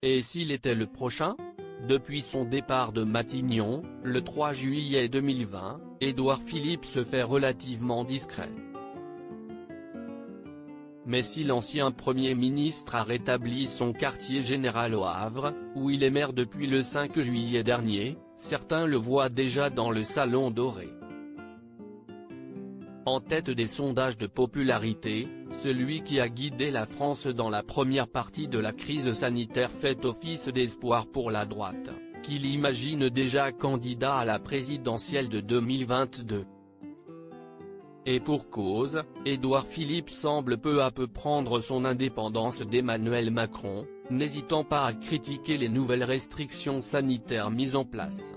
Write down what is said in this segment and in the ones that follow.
Et s'il était le prochain ? Depuis son départ de Matignon, le 3 juillet 2020, Édouard Philippe se fait relativement discret. Mais si l'ancien Premier ministre a rétabli son quartier général au Havre, où il est maire depuis le 5 juillet dernier, certains le voient déjà dans le Salon Doré. En tête des sondages de popularité, celui qui a guidé la France dans la première partie de la crise sanitaire fait office d'espoir pour la droite, qui l'imagine déjà candidat à la présidentielle de 2022. Et pour cause, Édouard Philippe semble peu à peu prendre son indépendance d'Emmanuel Macron, n'hésitant pas à critiquer les nouvelles restrictions sanitaires mises en place.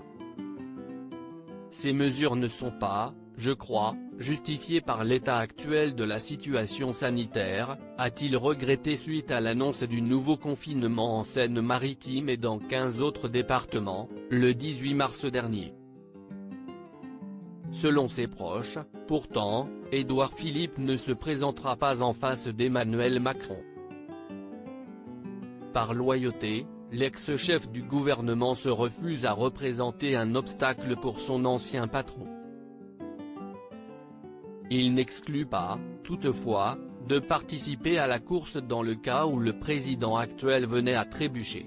Ces mesures ne sont pas, je crois, justifiées par l'état actuel de la situation sanitaire, a-t-il regretté suite à l'annonce du nouveau confinement en Seine-Maritime et dans 15 autres départements, le 18 mars dernier. Selon ses proches, pourtant, Édouard Philippe ne se présentera pas en face d'Emmanuel Macron. Par loyauté, l'ex-chef du gouvernement se refuse à représenter un obstacle pour son ancien patron. Il n'exclut pas, toutefois, de participer à la course dans le cas où le président actuel venait à trébucher.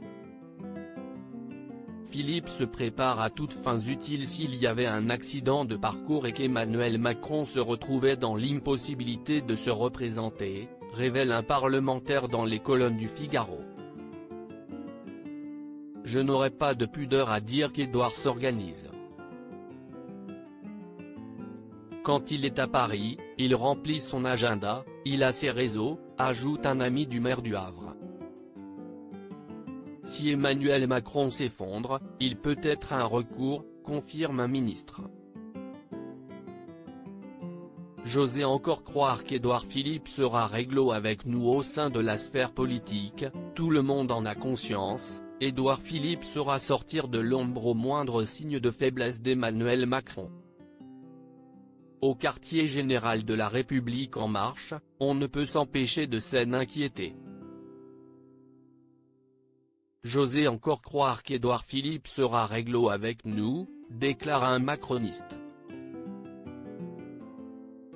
Philippe se prépare à toutes fins utiles s'il y avait un accident de parcours et qu'Emmanuel Macron se retrouvait dans l'impossibilité de se représenter, révèle un parlementaire dans les colonnes du Figaro. Je n'aurais pas de pudeur à dire qu'Édouard s'organise. Quand il est à Paris, il remplit son agenda, il a ses réseaux, ajoute un ami du maire du Havre. Si Emmanuel Macron s'effondre, il peut être un recours, confirme un ministre. J'osais encore croire qu'Édouard Philippe sera réglo avec nous au sein de la sphère politique, tout le monde en a conscience, Édouard Philippe saura sortir de l'ombre au moindre signe de faiblesse d'Emmanuel Macron. Au quartier général de la République En Marche, on ne peut s'empêcher de s'en inquiéter. J'osais encore croire qu'Édouard Philippe sera réglo avec nous, déclare un macroniste.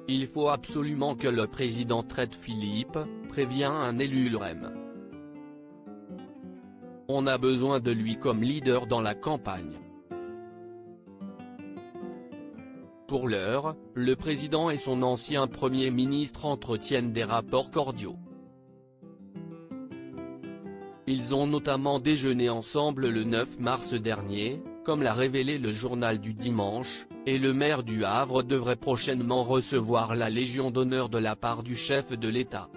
Il faut absolument que le président traite Philippe, prévient un élu LREM. On a besoin de lui comme leader dans la campagne. Pour l'heure, le président et son ancien Premier ministre entretiennent des rapports cordiaux. Ils ont notamment déjeuné ensemble le 9 mars dernier, comme l'a révélé le journal du dimanche, et le maire du Havre devrait prochainement recevoir la Légion d'honneur de la part du chef de l'État.